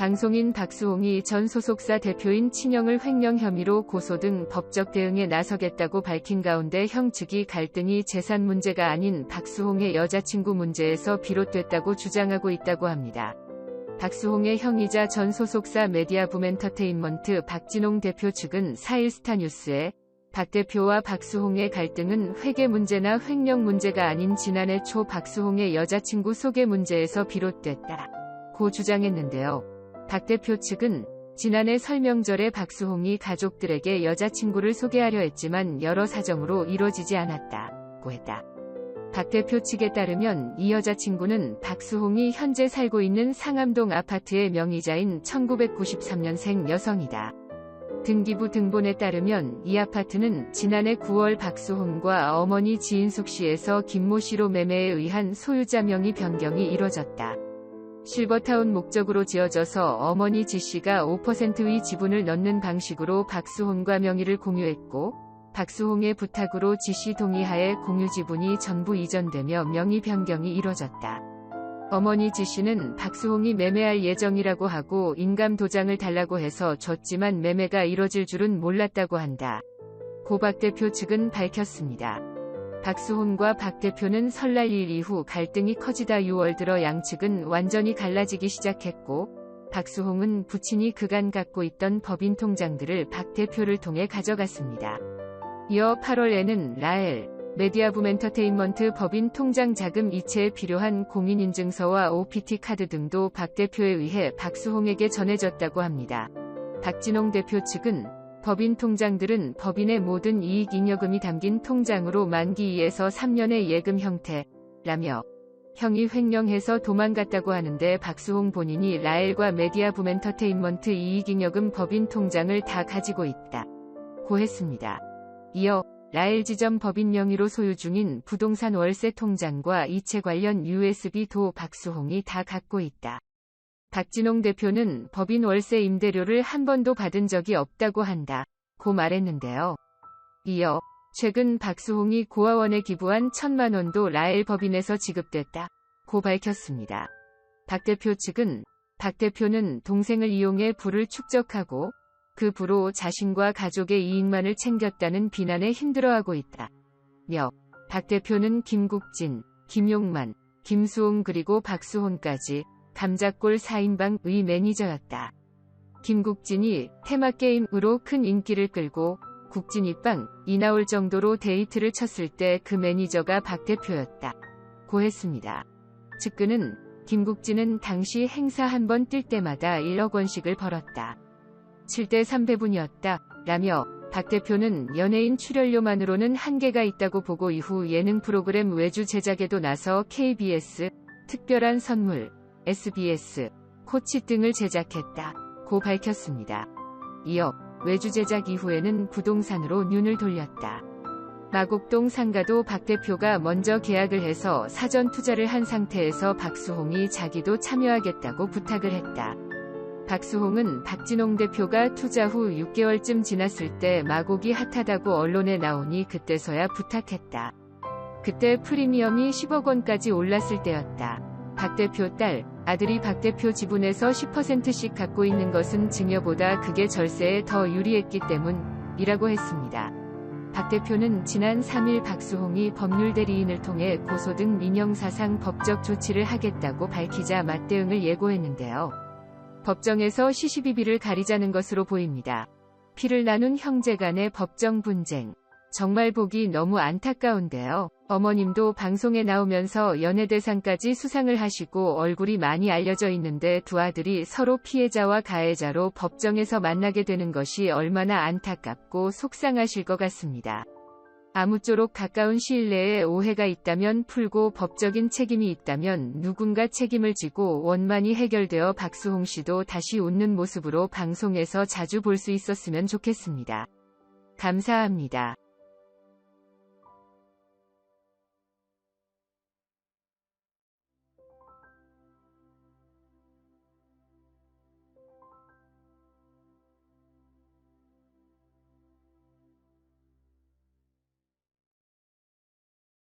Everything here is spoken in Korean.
방송인 박수홍이 전 소속사 대표인 친형을 횡령 혐의로 고소 등 법적 대응에 나서겠다고 밝힌 가운데 형 측이 갈등이 재산 문제가 아닌 박수홍의 여자친구 문제에서 비롯됐다고 주장하고 있다고 합니다. 박수홍의 형이자 전 소속사 메디아붐엔터테인먼트 박진홍 대표 측은 4일 스타뉴스에 박 대표와 박수홍의 갈등은 회계 문제나 횡령 문제가 아닌 지난해 초 박수홍의 여자친구 소개 문제에서 비롯됐다고 주장했는데요. 박 대표 측은 지난해 설명절에 박수홍이 가족들에게 여자친구를 소개하려 했지만 여러 사정으로 이뤄지지 않았다고 했다. 박 대표 측에 따르면 이 여자친구는 박수홍이 현재 살고 있는 상암동 아파트의 명의자인 1993년생 여성이다. 등기부 등본에 따르면 이 아파트는 지난해 9월 박수홍과 어머니 지인숙 씨에서 김모 씨로 매매에 의한 소유자 명의 변경이 이뤄졌다. 실버타운 목적으로 지어져서 어머니 지 씨가 5%의 지분을 넣는 방식으로 박수홍과 명의를 공유했고 박수홍의 부탁으로 지 씨 동의하에 공유 지분이 전부 이전되며 명의 변경이 이뤄졌다. 어머니 지 씨는 박수홍이 매매할 예정이라고 하고 인감 도장을 달라고 해서 줬지만 매매가 이뤄질 줄은 몰랐다고 한다. 고 박 대표 측은 밝혔습니다. 박수홍과 박 대표는 설날 일 이후 갈등이 커지다 6월 들어 양측은 완전히 갈라지기 시작했고 박수홍은 부친이 그간 갖고 있던 법인 통장들을 박 대표를 통해 가져갔습니다. 이어 8월에는 라엘, 메디아붐엔터테인먼트 법인 통장 자금 이체에 필요한 공인인증서와 OPT 카드 등도 박 대표에 의해 박수홍에게 전해졌다고 합니다. 박진홍 대표 측은 법인 통장들은 법인의 모든 이익 잉여금이 담긴 통장으로 만기 2에서 3년의 예금 형태라며 형이 횡령해서 도망갔다고 하는데 박수홍 본인이 라엘과 메디아붐엔터테인먼트 이익 잉여금 법인 통장을 다 가지고 있다고 했습니다. 이어 라엘 지점 법인 명의로 소유 중인 부동산 월세 통장과 이체 관련 USB도 박수홍이 다 갖고 있다. 박진홍 대표는 법인 월세 임대료를 한 번도 받은 적이 없다고 한다고 말했는데요. 이어 최근 박수홍이 고아원에 기부한 1,000만 원도 라엘 법인에서 지급됐다고 밝혔습니다. 박 대표 측은 박 대표는 동생을 이용해 부를 축적하고 그 부로 자신과 가족의 이익만을 챙겼다는 비난에 힘들어하고 있다며 박 대표는 김국진, 김용만, 김수홍 그리고 박수홍까지 감자골 4인방의 매니저였다. 김국진이 테마게임으로 큰 인기를 끌고 국진이 빵이 나올 정도로 데이트를 쳤을 때 그 매니저가 박 대표였다고 했습니다. 측근은 김국진은 당시 행사 한 번 뛸 때마다 1억 원씩을 벌었다. 7대 3배분이었다. 라며 박 대표는 연예인 출연료만으로는 한계가 있다고 보고 이후 예능 프로그램 외주 제작에도 나서 KBS, 특별한 선물, SBS, 코치 등을 제작했다고 밝혔습니다. 이어 외주 제작 이후에는 부동산으로 눈을 돌렸다. 마곡동 상가도 박 대표가 먼저 계약을 해서 사전 투자를 한 상태에서 박수홍이 자기도 참여하겠다고 부탁을 했다. 박수홍은 박진홍 대표가 투자 후 6개월쯤 지났을 때 마곡이 핫하다고 언론에 나오니 그때서야 부탁했다. 그때 프리미엄이 10억 원까지 올랐을 때였다. 박 대표 딸, 아들이 박 대표 지분에서 10%씩 갖고 있는 것은 증여보다 그게 절세에 더 유리했기 때문이라고 했습니다. 박 대표는 지난 3일 박수홍이 법률대리인을 통해 고소 등 민형사상 법적 조치를 하겠다고 밝히자 맞대응을 예고했는데요. 법정에서 시시비비를 가리자는 것으로 보입니다. 피를 나눈 형제 간의 법정 분쟁. 정말 보기 너무 안타까운데요. 어머님도 방송에 나오면서 연예대상까지 수상을 하시고 얼굴이 많이 알려져 있는데 두 아들이 서로 피해자와 가해자로 법정에서 만나게 되는 것이 얼마나 안타깝고 속상하실 것 같습니다. 아무쪼록 가까운 시일 내에 오해가 있다면 풀고 법적인 책임이 있다면 누군가 책임을 지고 원만히 해결되어 박수홍 씨도 다시 웃는 모습으로 방송에서 자주 볼 수 있었으면 좋겠습니다. 감사합니다.